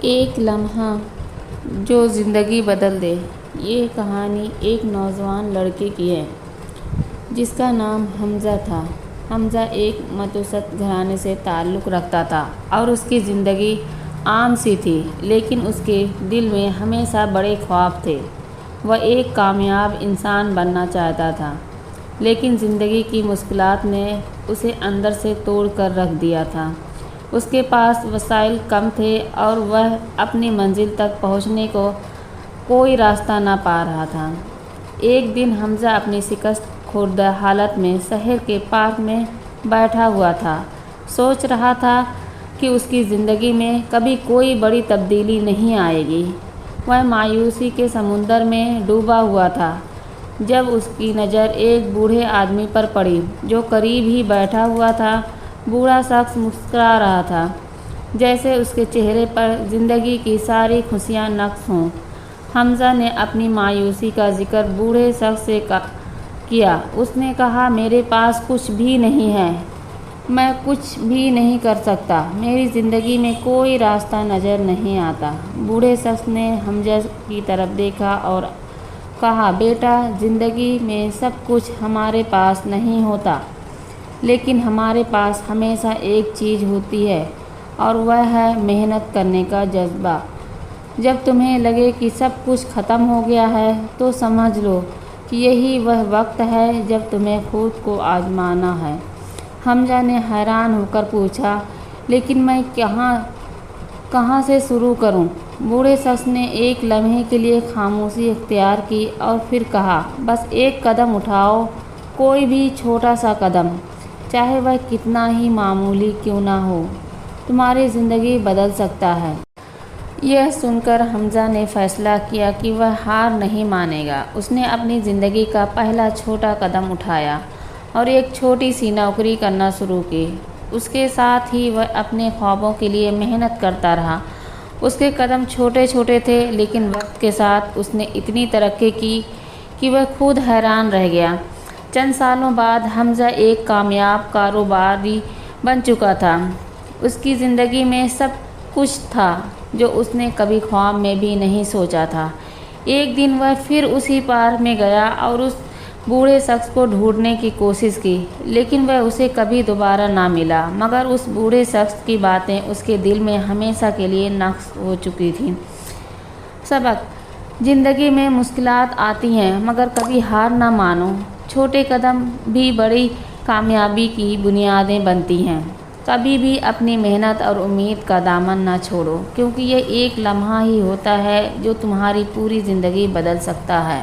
ایک لمحہ جو زندگی بدل دے۔ یہ کہانی ایک نوجوان لڑکے کی ہے جس کا نام حمزہ تھا۔ حمزہ ایک متوسط گھرانے سے تعلق رکھتا تھا اور اس کی زندگی عام سی تھی، لیکن اس کے دل میں ہمیشہ بڑے خواب تھے۔ وہ ایک کامیاب انسان بننا چاہتا تھا، لیکن زندگی کی مشکلات نے اسے اندر سے توڑ کر رکھ دیا تھا۔ اس کے پاس وسائل کم تھے اور وہ اپنی منزل تک پہنچنے کو کوئی راستہ نہ پا رہا تھا۔ ایک دن حمزہ اپنی شکست خوردہ حالت میں شہر کے پارک میں بیٹھا ہوا تھا۔ سوچ رہا تھا کہ اس کی زندگی میں کبھی کوئی بڑی تبدیلی نہیں آئے گی۔ وہ مایوسی کے سمندر میں ڈوبا ہوا تھا جب اس کی نظر ایک بوڑھے آدمی پر پڑی جو قریب ہی بیٹھا ہوا تھا۔ بوڑھا شخص مسکرا رہا تھا، جیسے اس کے چہرے پر زندگی کی ساری خوشیاں نقش ہوں۔ حمزہ نے اپنی مایوسی کا ذکر بوڑھے شخص سے کیا۔ اس نے کہا، میرے پاس کچھ بھی نہیں ہے، میں کچھ بھی نہیں کر سکتا، میری زندگی میں کوئی راستہ نظر نہیں آتا۔ بوڑھے شخص نے حمزہ کی طرف دیکھا اور کہا، بیٹا، زندگی میں سب کچھ ہمارے پاس نہیں ہوتا، لیکن ہمارے پاس ہمیشہ ایک چیز ہوتی ہے اور وہ ہے محنت کرنے کا جذبہ۔ جب تمہیں لگے کہ سب کچھ ختم ہو گیا ہے تو سمجھ لو کہ یہی وہ وقت ہے جب تمہیں خود کو آزمانا ہے۔ حمزہ نے حیران ہو کر پوچھا، لیکن میں کہاں سے شروع کروں؟ بوڑھے شخص نے ایک لمحے کے لیے خاموشی اختیار کی اور پھر کہا، بس ایک قدم اٹھاؤ، کوئی بھی چھوٹا سا قدم، چاہے وہ کتنا ہی معمولی کیوں نہ ہو، تمہاری زندگی بدل سکتا ہے۔ یہ سن کر حمزہ نے فیصلہ کیا کہ وہ ہار نہیں مانے گا۔ اس نے اپنی زندگی کا پہلا چھوٹا قدم اٹھایا اور ایک چھوٹی سی نوکری کرنا شروع کی۔ اس کے ساتھ ہی وہ اپنے خوابوں کے لیے محنت کرتا رہا۔ اس کے قدم چھوٹے چھوٹے تھے، لیکن وقت کے ساتھ اس نے اتنی ترقی کی کہ وہ خود حیران رہ گیا۔ چند سالوں بعد حمزہ ایک کامیاب کاروباری بن چکا تھا۔ اس کی زندگی میں سب کچھ تھا جو اس نے کبھی خواب میں بھی نہیں سوچا تھا۔ ایک دن وہ پھر اسی پارک میں گیا اور اس بوڑھے شخص کو ڈھونڈنے کی کوشش کی، لیکن وہ اسے کبھی دوبارہ نہ ملا، مگر اس بوڑھے شخص کی باتیں اس کے دل میں ہمیشہ کے لیے نقش ہو چکی تھیں۔ سبق: زندگی میں مشکلات آتی ہیں، مگر کبھی ہار نہ مانو۔ چھوٹے قدم بھی بڑی کامیابی کی بنیادیں بنتی ہیں۔ کبھی بھی اپنی محنت اور امید کا دامن نہ چھوڑو، کیونکہ یہ ایک لمحہ ہی ہوتا ہے جو تمہاری پوری زندگی بدل سکتا ہے۔